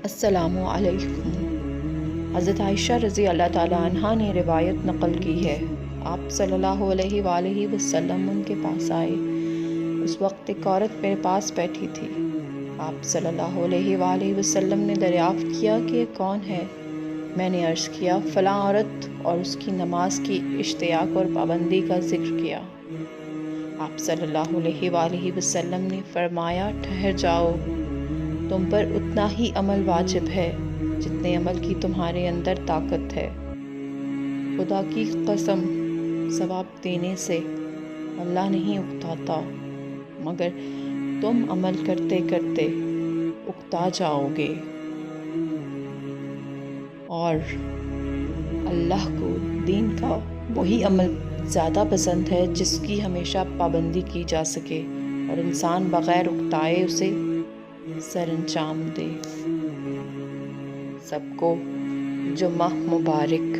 السلام علیکم۔ حضرت عائشہ رضی اللہ تعالیٰ عنہا نے روایت نقل کی ہے، آپ صلی اللہ علیہ وآلہ وسلم ان کے پاس آئے۔ اس وقت ایک عورت میرے پاس بیٹھی تھی۔ آپ صلی اللہ علیہ وآلہ وسلم نے دریافت کیا کہ یہ کون ہے؟ میں نے عرض کیا فلاں عورت، اور اس کی نماز کی اشتیاق اور پابندی کا ذکر کیا۔ آپ صلی اللہ علیہ وآلہ وسلم نے فرمایا ٹھہر جاؤ، تم پر اتنا ہی عمل واجب ہے جتنے عمل کی تمہارے اندر طاقت ہے۔ خدا کی قسم، ثواب دینے سے اللہ نہیں اکتاتا، مگر تم عمل کرتے کرتے اکتا جاؤ گے، اور اللہ کو دین کا وہی عمل زیادہ پسند ہے جس کی ہمیشہ پابندی کی جا سکے اور انسان بغیر اکتائے اسے سر انجام دے۔ سب کو جمعہ مبارک۔